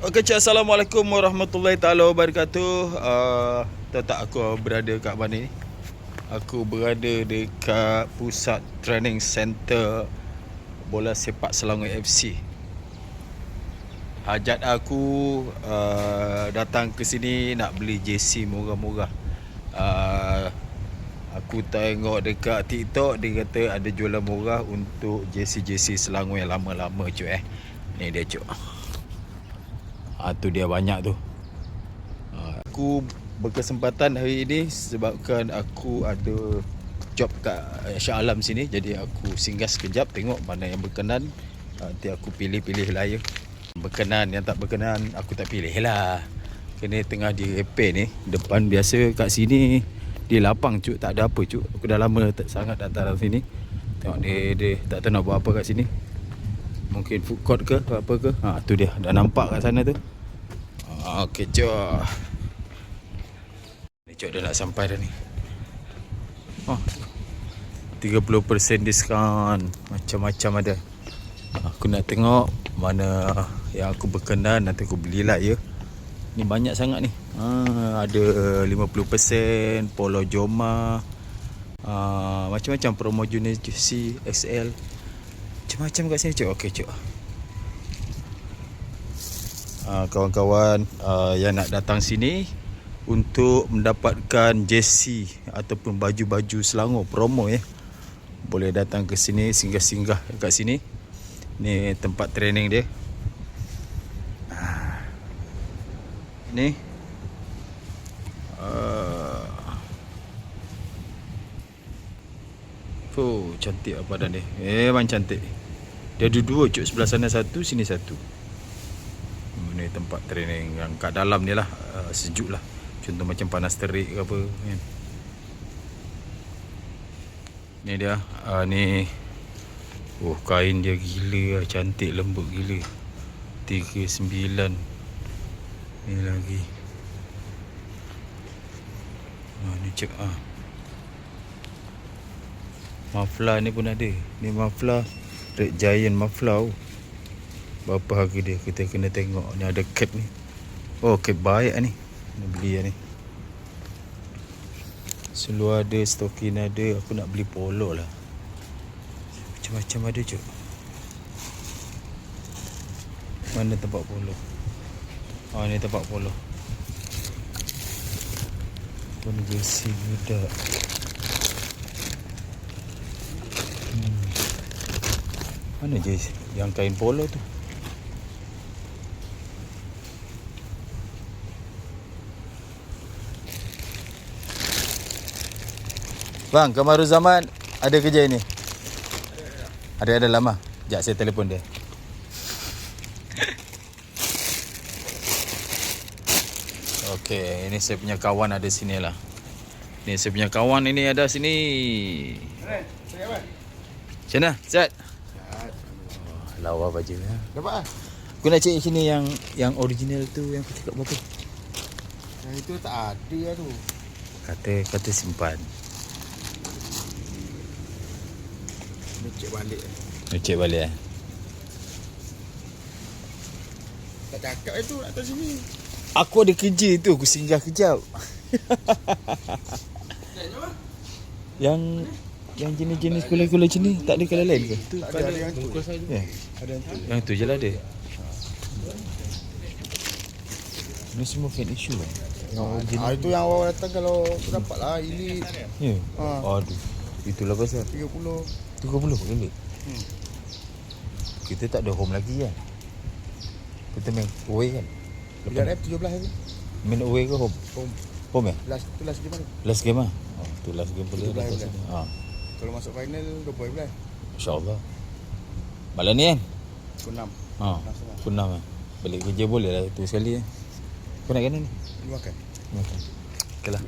Okey, Assalamualaikum warahmatullahi taala wabarakatuh. Tahu tak aku berada kat mana ni? Aku berada dekat pusat training center bola sepak Selangor FC. Hajat aku datang ke sini nak beli jersey murah-murah. Aku tengok dekat TikTok dia kata ada jualan murah untuk jersey-jersey Selangor yang lama-lama cuy Ni dia cuy. Tu dia banyak tu. Aku berkesempatan hari ini sebabkan aku ada job kat Shah Alam sini. Jadi aku singgah sekejap tengok mana yang berkenan. Nanti aku pilih-pilih lah ya. Berkenan, yang tak berkenan aku tak pilih lah. Kena tengah di repair ni. Depan biasa kat sini dia lapang cuk, tak ada apa cuk. Aku dah lama sangat datang dalam sini. Tengok dia tak tahu nak buat apa kat sini. Mungkin food court ke apa ke. Tu dia dah nampak kat sana tu. Okey cok. Ni cok dah nak sampai dah ni. 30% diskaun. Macam-macam ada. Aku nak tengok mana yang aku berkenan, nanti aku belilah ya. Ni banyak sangat ni. Ada 50%, Polo Joma. Macam-macam promo jenis jersey XL. Macam-macam kat sini cok. Okey cok. Kawan-kawan yang nak datang sini untuk mendapatkan jersey ataupun baju-baju Selangor promo ya, boleh datang ke sini, singgah-singgah kat sini. Ni tempat training dia. Ni cantik apa dah ni. Memang cantik. Dia ada dua cuk, sebelah sana satu, sini satu. Ni tempat training yang kat dalam ni lah, sejuk lah. Contoh macam panas terik ke apa kan. Ni dia, ni. Kain dia gila, cantik, lembut gila. 39. Ni lagi. Ni cek Mafla ni pun ada. Ni Mafla Red Giant Mafla. Berapa harga dia? Kita kena tengok. Ni ada cap ni. Cap baik ni. Nak beli ni. Seluar ada, stokin ada. Aku nak beli polo lah. Macam-macam ada cuk. Mana tempat polo? Ni tempat polo. Pun jersey budak. Mana jersey yang kain polo tu? Bang, Kamaruzaman ada kerja ini? Ada lama. Sekejap saya telefon dia. Okey, ini saya punya kawan ada sini lah. Ni saya punya kawan ini ada sini. Macam mana? Sihat? Lawa baju ya. Dapat ah. Aku nak cek sini yang original tu yang aku cakap berapa? Yang itu tak ada lah tu. Kata simpan. Cek balik Tak cakap itu nak atas sini. Aku ada kerja tu, aku singgah kejap. Yang jenis-jenis kula-kula macam ni tak ada colour lain ke? Tu ada yang tu. Ada yang tu. Yang tu je lah ada. Ni semua fan issue lah. Itu yang awal datang kalau dapat lah ini. Ya. Aduh. Itulah pasal 30 ringgit. Kita tak ada home lagi kan? Kita main away kan? Bila rep 17 tu. Main away ke home? Home ya? Last game mana? Last game lah? Tu last game boleh lah. Kalau masuk final 20 bulan. InsyaAllah. Malam ni kan? Pukul 6. Pukul 6 lah. Balik kerja boleh lah tu sekali. Kau nak kena ni? Makan. Okay lah.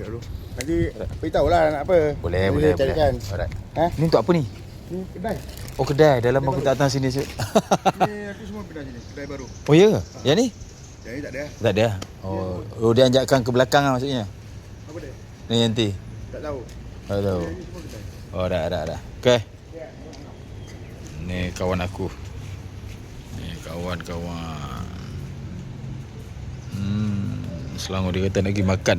Nanti beritahu lah nak apa. Boleh. Carikan. Alright. Ni untuk apa ni? Ni kedai. Kedai. Dalam aku tak datang sini. Ni aku semua kedai sini. Kedai baru. Oh ya? Yang ni? Yang ni tak ada. Tak ada. Dia anjakkan ke belakang lah maksudnya. Apa dia? Ni nanti. Tak tahu. Tak tahu. Ni semua kedai. Dah. Okay. Ni kawan aku. Ni kawan-kawan. Selangor dia kata nak pergi makan.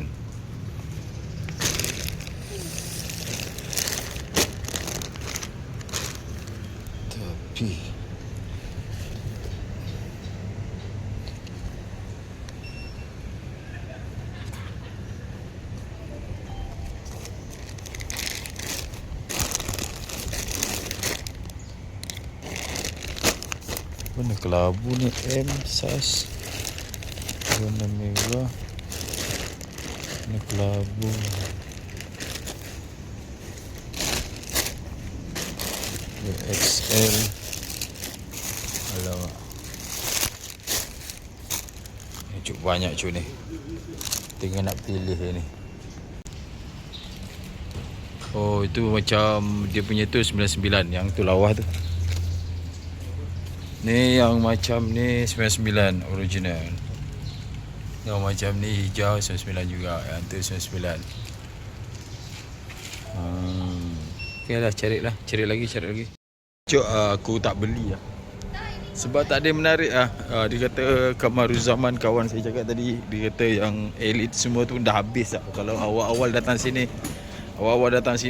Tapi mana kelabu ni? M saiz warna merah. Ini kelabu. XL. Alamak. Ini cukup banyak cuy ni. Tinggal nak pilih ni. Oh, itu macam dia punya tu 99, yang tu lawa tu. Ni yang macam ni 99 original. Yang macam ni hijau 99 juga. Yang tu 99. Okay lah, cari lagi. Cuk, aku tak beli lah. Sebab tak ada yang menarik lah. Dia kata Kamaruzaman, kawan saya cakap tadi, dia kata yang elite semua tu dah habis lah. Kalau awal-awal datang sini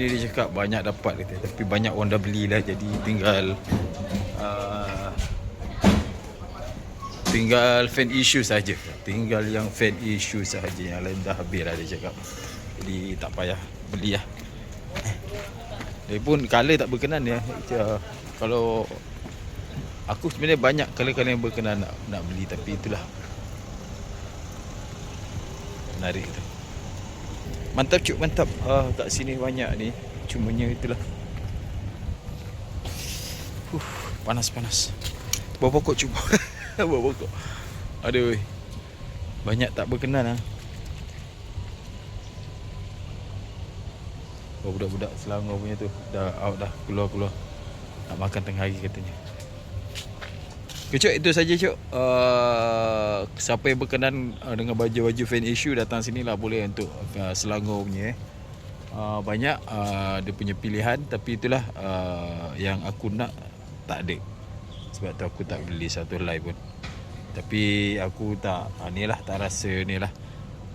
dia cakap banyak dapat kata. Tapi banyak orang dah beli lah. Jadi tinggal fan issue saja. Tinggal yang fan issue sahaja. Yang lain dah habis lah dia cakap. Jadi tak payah beli lah. Dia pun color tak berkenan ya. Kalau aku sebenarnya banyak color-color yang berkenan nak beli. Tapi itulah, menarik tu. Mantap cuk, mantap. Kat sini banyak ni. Cumanya itulah. Panas. Bawa pokok cuba. Bawa pokok. Aduh. Banyak tak berkenan lah. Oh, budak-budak Selangor punya tu dah out dah, keluar. Nak makan tengah hari katanya. Okay, cuk, itu saja cuk. Siapa yang berkenan dengan baju-baju fan issue, datang sini lah boleh untuk Selangor punya. Banyak dia punya pilihan. Tapi itulah yang aku nak tak ada. Sebab tu aku tak beli satu helai pun. Tapi aku tak tak rasa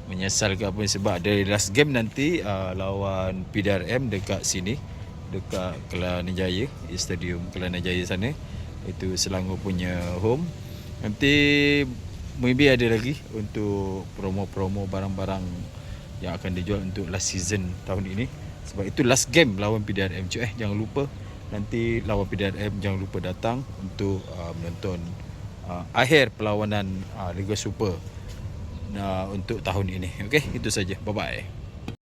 menyesal ke apa, sebab ada last game nanti lawan PDRM dekat sini, dekat Kelana Jaya, Stadium Kelana Jaya sana. Itu Selangor punya home. Nanti maybe ada lagi untuk promo-promo barang-barang yang akan dijual untuk last season tahun ini. Sebab itu last game lawan PDRM. Jangan lupa nanti lawan PDRM, jangan lupa datang untuk menonton akhir perlawanan Liga Super untuk tahun ini. Okey, itu saja. Bye bye.